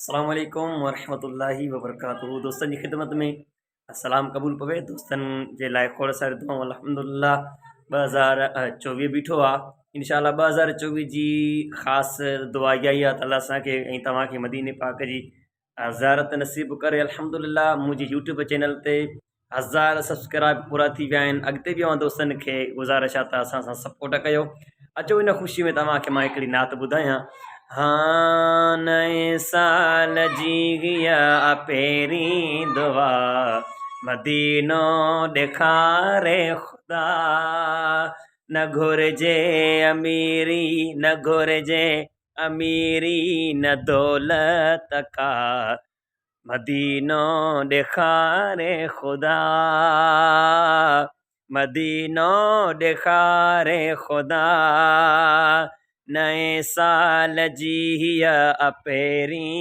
अस्सलाम वालेकुम वरहमतुल्लाहि वबरकातुहू। दोस्तनि जी ख़िदमत में सलाम क़बूल पवे। दोस्तनि जे लाइ खोड़ सारी दुआऊं। अल्हम्दुलिल्लाह 2024 बीठो आहे। इंशाअल्लाह 2024 जी ख़ासि दुआ इहा ई आहे त अल्लाह असांखे ऐं तव्हांखे मदीने पाक जी ज़ियारत नसीब करे। अल्हम्दुलिल्लाह मुंहिंजी यूट्यूब चैनल ते 1000 सब्सक्राइब पूरा थी विया आहिनि। अॻिते बि दोस्तनि खे गुज़ारिश आहे त असां सां सपोर्ट कयो। अचो इन ख़ुशी में तव्हांखे मां हिकिड़ी नात ॿुधायां। हाँ नए साल जी गिया पहिरीं दुआ, मदीनो ॾेखारे ख़ुदा। न घुरिजे अमीरी न घुरिजे अमीरी न दौलत का, मदीनो ॾेखारे ख़ुदा। मदीनो ॾेखारे ख़ुदा। नए साल जी हीअ पहिरीं